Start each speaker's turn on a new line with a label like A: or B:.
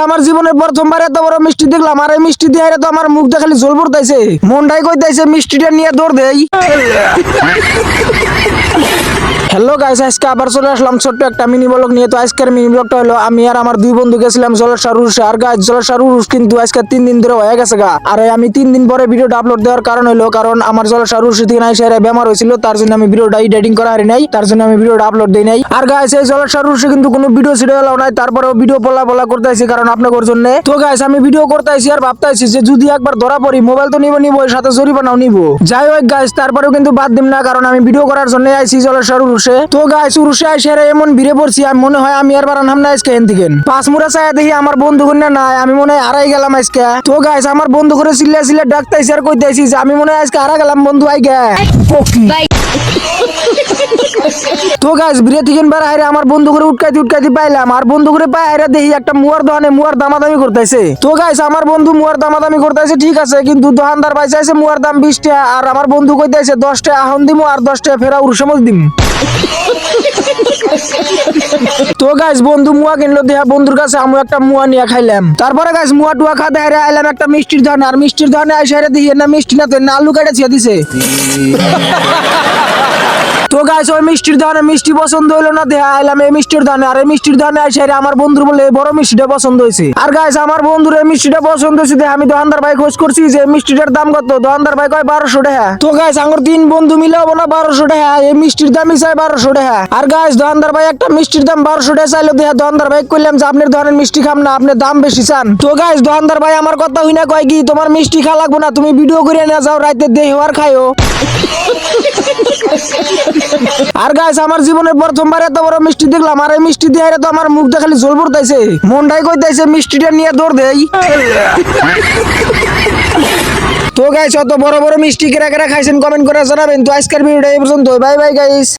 A: আমার জীবনে প্রথমবার এত বড় মিষ্টি দেখলাম, আর এই মিষ্টি দিয়ে তো আমার মুখ দেখালি জল পড়তাইছে, মনটাই কইতাইছে মিষ্টিটা নিয়ে দৌড় দেই। হ্যালো গাইস, আজকে আবার চলে আসলাম ছোট্ট একটা মিনি ব্লগ নিয়ে। তো আজকের মিনি ব্লগটা হলো আমি আর আমার দুই বন্ধু গেছিলাম জলসার উরুসে। আর গাইস জলসার উরুস কিন্তু আজকে 3 দিন ধরে হয়ে গেছে গা। আর আমি 3 দিন পরে ভিডিওটা আপলোড দেওয়ার কারণ হলো কারণ আমার জলসার উরুস থেকে নাই সেরা বেমার হয়েছিল, তার জন্য আমি ভিডিওটা এডিটিং করা হারি নাই, তার জন্য আমি ভিডিওটা আপলোড দেই নাই। আর গাইস এই জলসার উরুসে কিন্তু কোনো ভিডিও ছিড়ে এলাও নাই, তারপরেও ভিডিও বলা করতে আইছি কারণ আপনাদের জন্য। তো গাইস আমি ভিডিও করতে আইছি আর ভাবতে আইছি যে যদি একবার ধরা পড়ি মোবাইল তো নিব ওই সাথে জরিমানাও নিব। যাই হোক গাইস তারপরেও কিন্তু বাদ দিম না কারণ আমি ভিডিও করার জন্য আইছি জলসার উরুসে। তো গাইস উরুসে আইসারে এমন ভিড়ে পড়ছি আমি মনে হয় আমি আর বারানহাম না আজকে এখান থেকে পাঁচমুড়া চায়া দেখি আমার বন্ধু কন্যা নাই, আমি মনে হয় হারাই গেলাম আজকে। তো গাইস আমার বন্ধু করে চিল্লা ডাকতাইছি আর কইতাইছি যে আমি মনে হয় আজকে হারা গেলাম বন্ধু আইগা। তো গাইস বিরে থেকে বাইরে আমার বন্ধু করে উটকাইতে পাইলাম, আর বন্ধু করে বাইরে দেখি একটা মুয়ার দোকানে মুয়ার দামাদামি করতেছে। তো গাইস আমার বন্ধু মুয়ার দামাদামি করতেছে ঠিক আছে, কিন্তু দোকানদার ভাই চাইছে মুয়ার দাম 20 টাকা, আর আমার বন্ধু কইতাছে 10 টাকা আহন দিমু আর 10 টাকা ফেরা উরসমজ দিমু। তো গাইস বন্ধু মুয়া কিনলো দেখা বন্ধুর কাছে আমি একটা মুয়া নিয়ে খাইলাম। তারপরে গাইস মুয়া টুয়া খাতে হারে আইলাম একটা মিষ্টির দোকানে, আর মিষ্টির দোকানে আইসা হারে দেখি না মিষ্টি না তো আলু কাটা ছিয়া দিছে। তো গাইস ওই মিষ্টির দোকানে মিষ্টি পছন্দ হইলো না দেখা আইলাম এই মিষ্টির দোকানে, আর এই মিষ্টির দোকানে আইসা আমার বন্ধুর বলে বড় মিষ্টিটা পছন্দ হয়েছে। আর গাইস আমার বন্ধুর এই মিষ্টিটা পছন্দ হয়েছে দেখে আমি দোকানদার ভাই খোঁজ করছি যে মিষ্টিটার দাম কত। দোকানদার ভাই কয় 1200 টাকা। তো গাইস আমার 3 বন্ধু মিলে হবো না 1200 টাকা, এই মিষ্টির দামই চাই 1200 টাকা। আর গাইস দোকানদার ভাই একটা মিষ্টির দাম 1200 টাকা চাইলো দেখা দোকানদার ভাই কইলাম যে আপনার দোকানের মিষ্টি খাম না, আপনি দাম বেশি চান। তো গাইস দোকানদার ভাই আমার কথা হই না কয় কি তোমার মিষ্টি খা লাগবো না, তুমি ভিডিও করে নিয়ে যাও রাইতে দেহ আর খাইও। আর গাইস আমার জীবনে প্রথমবার এত বড় মিষ্টি দেখলাম, আর এই মিষ্টি দিয়ে তো আমার মুখ দেখালি জল পড়তাইছে, মনটাই কইতাইছে মিষ্টিটা নিয়ে দৌড় দেই। তো গাইস অত বড় বড় মিষ্টি কেরা কেরা খাইছেন কমেন্ট করে জানাবেন। তো আজকের ভিডিওটা এই পর্যন্ত, বাই বাই গাইস।